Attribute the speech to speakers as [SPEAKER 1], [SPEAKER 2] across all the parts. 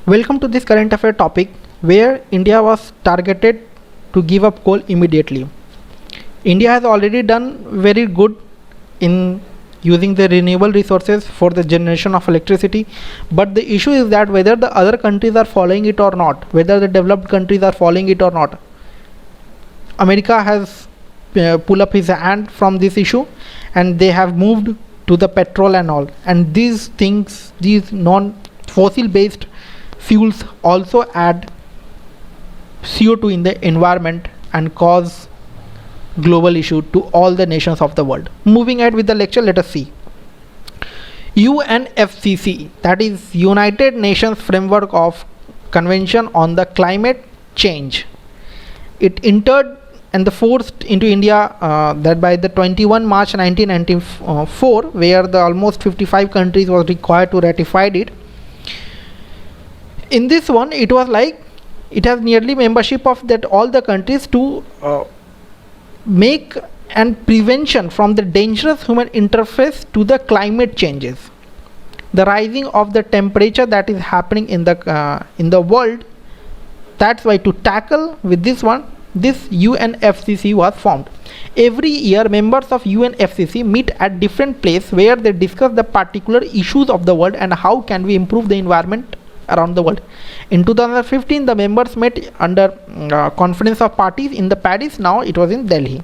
[SPEAKER 1] Welcome to this current affair topic where India was targeted to give up coal immediately. India has already done very good in using the renewable resources for the generation of electricity, but the issue is that whether the other countries are following it or not, whether the developed countries are following it or not. America has pulled up his hand from this issue and they have moved to the petrol and all, and these things, these non-fossil based fuels also add CO2 in the environment and cause global issue to all the nations of the world. Moving ahead with the lecture, let us see. UNFCCC, that is United Nations Framework of Convention on the Climate Change. It entered and the forced into India that by the 21 March 1994, where the almost 55 countries was required to ratify it. In this one, it was like it has nearly membership of that all the countries to make and prevention from the dangerous human interface to the climate changes, the rising of the temperature that is happening in the world. That's why to tackle with this one, this UNFCCC was formed. Every year members of UNFCCC meet at different places where they discuss the particular issues of the world and how can we improve the environment around the world. In 2015 the members met under Conference of Parties in the Paris. Now it was in Delhi.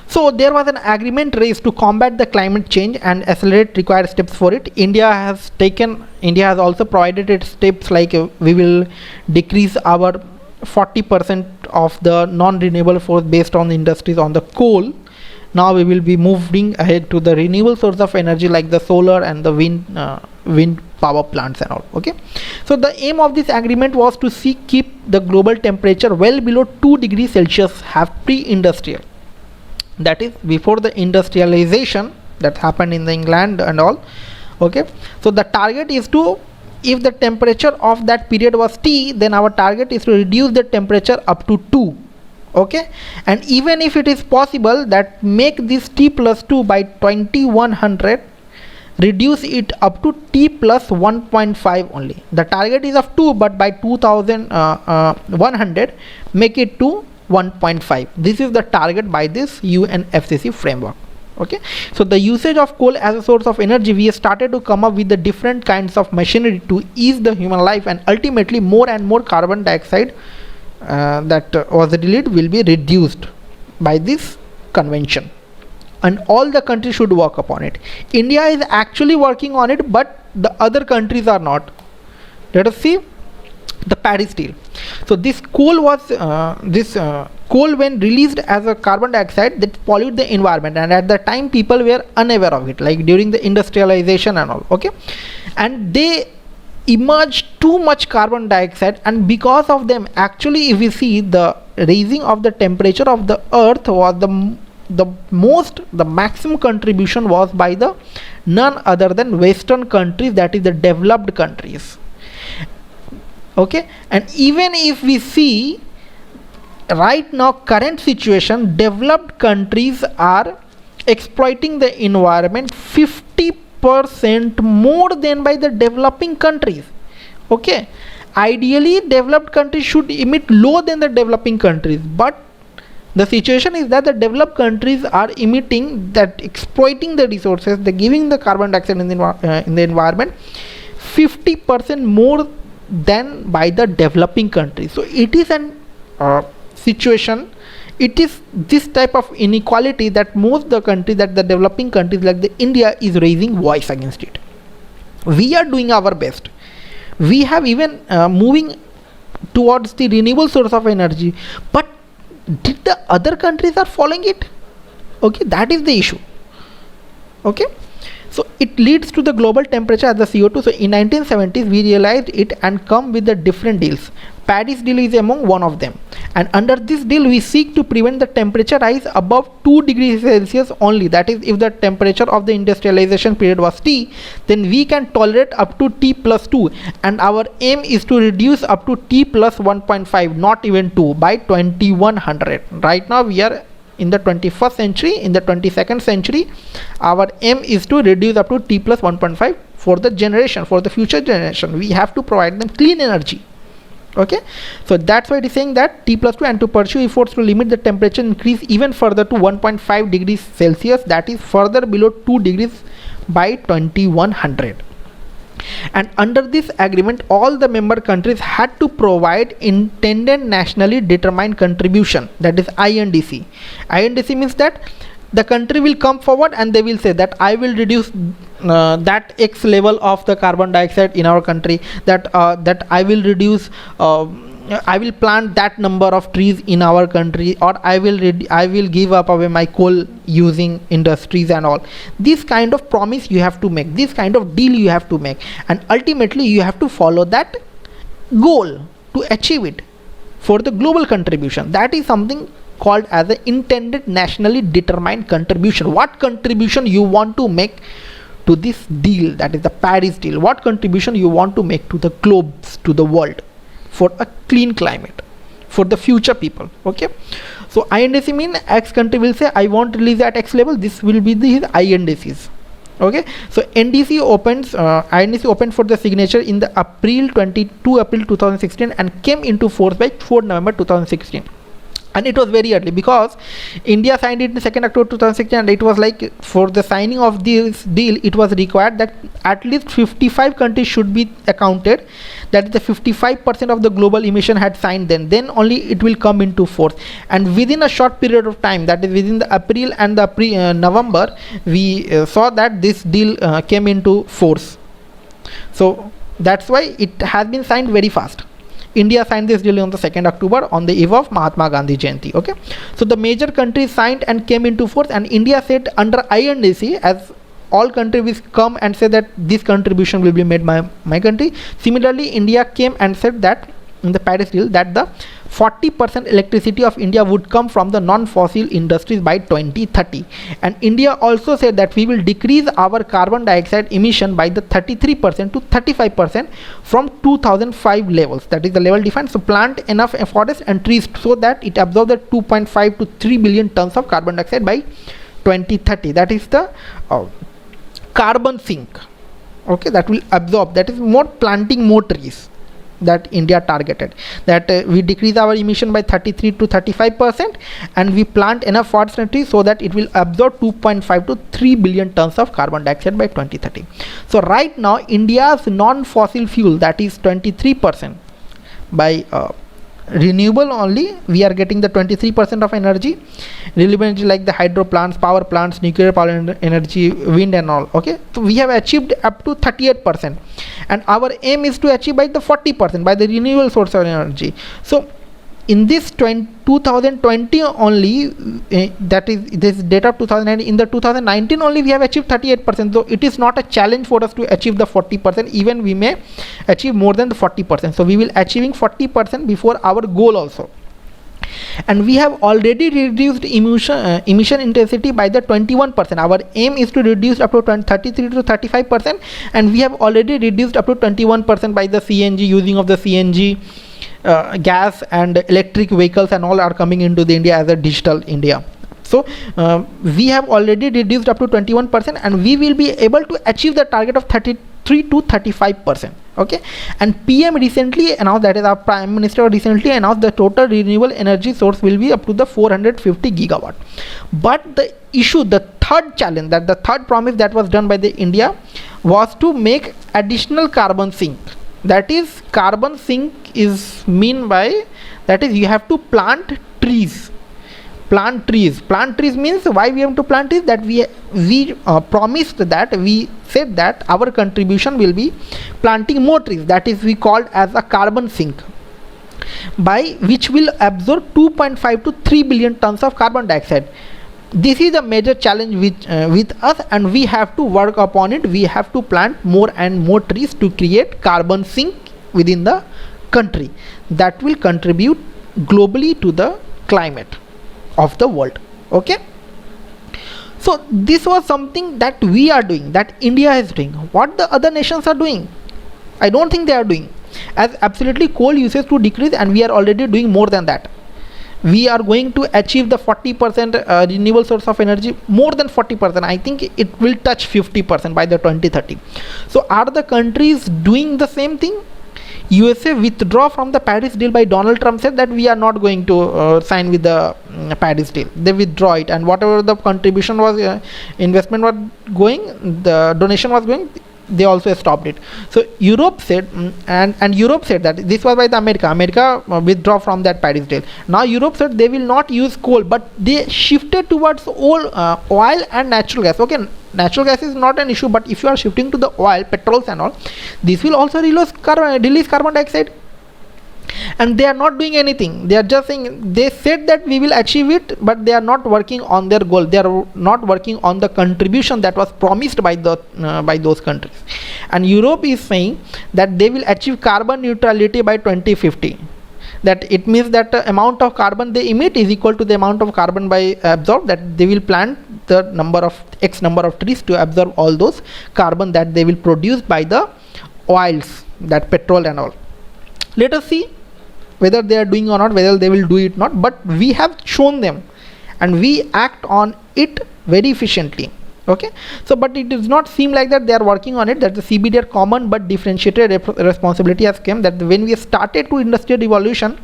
[SPEAKER 1] So there was an agreement raised to combat the climate change and accelerate required steps for it. India has also provided its steps like we will decrease our 40% of the non-renewable force based on the industries on the coal. Now we will be moving ahead to the renewable source of energy like the solar and the wind power plants and all. Okay, so the aim of this agreement was to keep the global temperature well below 2 degrees Celsius, have pre-industrial, that is before the industrialization that happened in the England and all. Okay, so the target is to, if the temperature of that period was T, then our target is to reduce the temperature up to 2. Okay, and even if it is possible that make this T plus 2 by 2100, reduce it up to T plus 1.5 only. The target is of 2, but by 2100 make it to 1.5. This is the target by this UNFCCC framework. Okay, so the usage of coal as a source of energy, we have started to come up with the different kinds of machinery to ease the human life, and ultimately more and more carbon dioxide that was released will be reduced by this convention, and all the countries should work upon it. India is actually working on it, but the other countries are not. Let us see the Paris deal. So this coal was coal when released as a carbon dioxide that pollute the environment, and at the time people were unaware of it, like during the industrialization and all. Okay, and they emerged too much carbon dioxide, and because of them actually if we see the raising of the temperature of the earth was the maximum contribution was by the none other than Western countries, that is the developed countries. Okay, and even if we see right now current situation, developed countries are exploiting the environment 50% more than by the developing countries. Okay, ideally developed countries should emit lower than the developing countries, but the situation is that the developed countries are emitting, that exploiting the resources, they're giving the carbon dioxide in the environment 50% more than by the developing countries. So it is an situation, it is this type of inequality that most the countries, that the developing countries like the India is raising voice against it. We are doing our best. We have even moving towards the renewable source of energy, but did the other countries are following it? Okay, that is the issue. Okay, so it leads to the global temperature as the CO2. So in 1970s we realized it and come with the different deals. Paris deal is among one of them, and under this deal we seek to prevent the temperature rise above 2 degrees Celsius only. That is, if the temperature of the industrialization period was T, then we can tolerate up to T plus 2, and our aim is to reduce up to T plus 1.5, not even 2, by 2100. Right now we are in the 21st century. In the 22nd century our aim is to reduce up to T plus 1.5 for the generation, for the future generation. We have to provide them clean energy. Okay, so that's why it is saying that T+2 and to pursue efforts to limit the temperature increase even further to 1.5 degrees Celsius, that is further below 2 degrees by 2100. And under this agreement, all the member countries had to provide intended nationally determined contribution, that is INDC. INDC means that the country will come forward and they will say that I will reduce that X level of the carbon dioxide in our country, that I will reduce I will plant that number of trees in our country, or I will give up away my coal using industries and all. This kind of promise you have to make, this kind of deal you have to make, and ultimately you have to follow that goal to achieve it for the global contribution. That is something called as an intended nationally determined contribution. What contribution you want to make to this deal, that is the Paris deal, what contribution you want to make to the globes, to the world, for a clean climate, for the future people. Okay, so INDC mean X country will say I want to release at X level, this will be the INDCs. Okay, so INDC opened for the signature in the April 2016 and came into force by 4 November 2016. And it was very early because India signed it in 2nd October 2016, and it was like for the signing of this deal it was required that at least 55 countries should be accounted, that is the 55% of the global emission had signed, then only it will come into force. And within a short period of time, that is within the April and the November, we saw that this deal came into force. So that's why it has been signed very fast. India signed this deal on the 2nd October on the eve of Mahatma Gandhi Jayanti. Okay, so the major countries signed and came into force, and India said under INDC, as all countries will come and say that this contribution will be made by my country. Similarly, India came and said that in the Paris deal that the 40% electricity of India would come from the non-fossil industries by 2030. And India also said that we will decrease our carbon dioxide emission by the 33% to 35% from 2005 levels, that is the level defined. So plant enough forest and trees so that it absorbs the 2.5 to 3 billion tons of carbon dioxide by 2030. That is the carbon sink. Okay, that will absorb, that is more planting more trees that India targeted, that we decrease our emission by 33 to 35% and we plant enough forest and trees so that it will absorb 2.5 to 3 billion tons of carbon dioxide by 2030. So right now India's non-fossil fuel, that is 23%, by renewable only we are getting the 23% of energy, renewable energy like the hydro plants, power plants, nuclear power energy, wind and all. Okay, so we have achieved up to 38%, and our aim is to achieve by the 40% by the renewable source of energy. So in this 2020 only, that is this data of 2019, in the 2019 only we have achieved 38%. So it is not a challenge for us to achieve the 40%, even we may achieve more than the 40%. So we will achieving 40% before our goal also. And we have already reduced emission intensity by the 21%. Our aim is to reduce up to 33 to 35%, and we have already reduced up to 21% by the CNG, using of the CNG, gas and electric vehicles and all are coming into the India as a digital India. So we have already reduced up to 21%, and we will be able to achieve the target of 33 to 35%. Okay, and PM recently announced, that is our Prime Minister recently announced, the total renewable energy source will be up to the 450 gigawatt. But the issue, the third challenge, that the third promise that was done by the India was to make additional carbon sink. That is, carbon sink is mean by, that is you have to plant trees. Plant trees means, why we have to plant trees, that we promised, that we said that our contribution will be planting more trees, that is we called as a carbon sink, by which will absorb 2.5 to 3 billion tons of carbon dioxide. This is a major challenge with us, and we have to work upon it. We have to plant more and more trees to create carbon sink within the country that will contribute globally to the climate of the world. Okay, so this was something that we are doing, that India is doing. What the other nations are doing, I don't think they are doing. As absolutely coal usage to decrease, and we are already doing more than that. we are going to achieve the 40% renewable source of energy, more than 40%. I think it will touch 50% by the 2030. So are the countries doing the same thing? USA withdraw from the Paris deal by Donald Trump said that we are not going to sign with the Paris deal. They withdraw it, and whatever the contribution was, investment was going, the donation was going, they also stopped it. So Europe said, and Europe said that this was by the America withdraw from that Paris deal. Now Europe said they will not use coal, but they shifted towards oil and natural gas. Okay, natural gas is not an issue, but if you are shifting to the oil, petrols and all, this will also release carbon dioxide. And they are not doing anything. They are just saying, they said that we will achieve it, but they are not working on their goal. They are not working on the contribution that was promised by those countries. And Europe is saying that they will achieve carbon neutrality by 2050. That it means that the amount of carbon they emit is equal to the amount of carbon by absorbed, that they will plant the X number of trees to absorb all those carbon that they will produce by the oils, that petrol and all. Let us see whether they are doing or not, whether they will do it not, but we have shown them and we act on it very efficiently. Okay, so but it does not seem like that they are working on it, that the CBDR common but differentiated responsibility has come, that when we started to industrial revolution,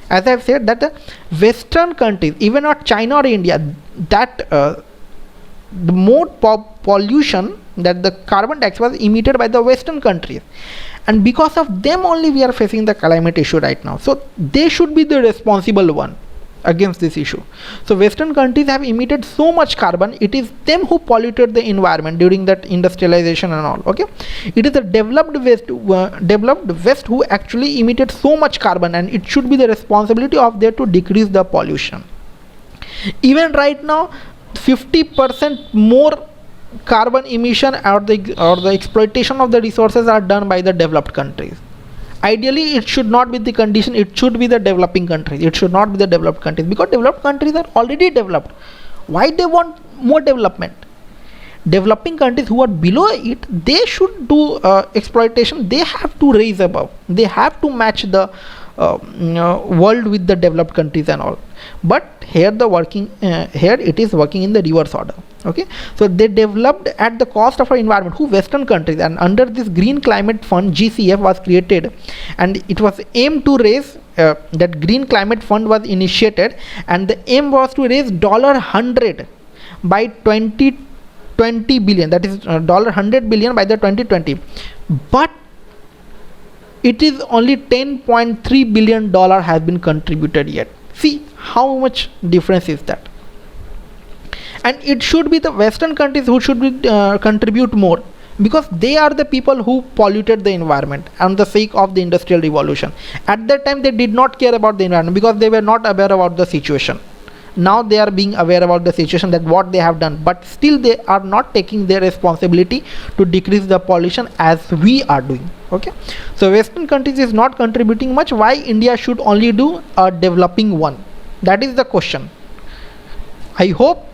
[SPEAKER 1] as I have said, that the Western countries, even not China or India, that the more pollution, that the carbon dioxide was emitted by the Western countries, and because of them only we are facing the climate issue right now. So they should be the responsible one against this issue. So Western countries have emitted so much carbon, it is them who polluted the environment during that industrialization and all. Okay, it is the developed west who actually emitted so much carbon, and it should be the responsibility of them to decrease the pollution. Even right now 50% more carbon emission or the exploitation of the resources are done by the developed countries. Ideally it should not be the condition, it should be the developing countries, it should not be the developed countries, because developed countries are already developed. Why they want more development? Developing countries who are below it, they should do exploitation, they have to raise above, they have to match the world with the developed countries and all. But here here it is working in the reverse order. Okay, so they developed at the cost of our environment, who Western countries, and under this Green Climate Fund GCF was created, and it was aimed to raise that Green Climate Fund was initiated, and the aim was to raise $100 by 2020 billion, that is $100 billion by the 2020, but it is only $10.3 billion has been contributed yet. See how much difference is that. And it should be the Western countries who should be contribute more, because they are the people who polluted the environment on the sake of the industrial revolution. At that time they did not care about the environment because they were not aware about the situation. Now they are being aware about the situation, that what they have done, but still they are not taking their responsibility to decrease the pollution as we are doing. Okay, so Western countries is not contributing much. Why India should only do a developing one? That is the question. I hope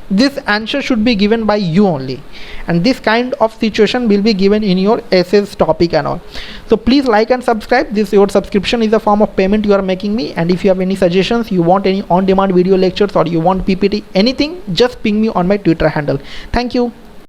[SPEAKER 1] this answer should be given by you only, and this kind of situation will be given in your essays topic and all. So please like and subscribe. This your subscription is a form of payment you are making me, and if you have any suggestions, you want any on-demand video lectures, or you want PPT, anything, just ping me on my Twitter handle. Thank you.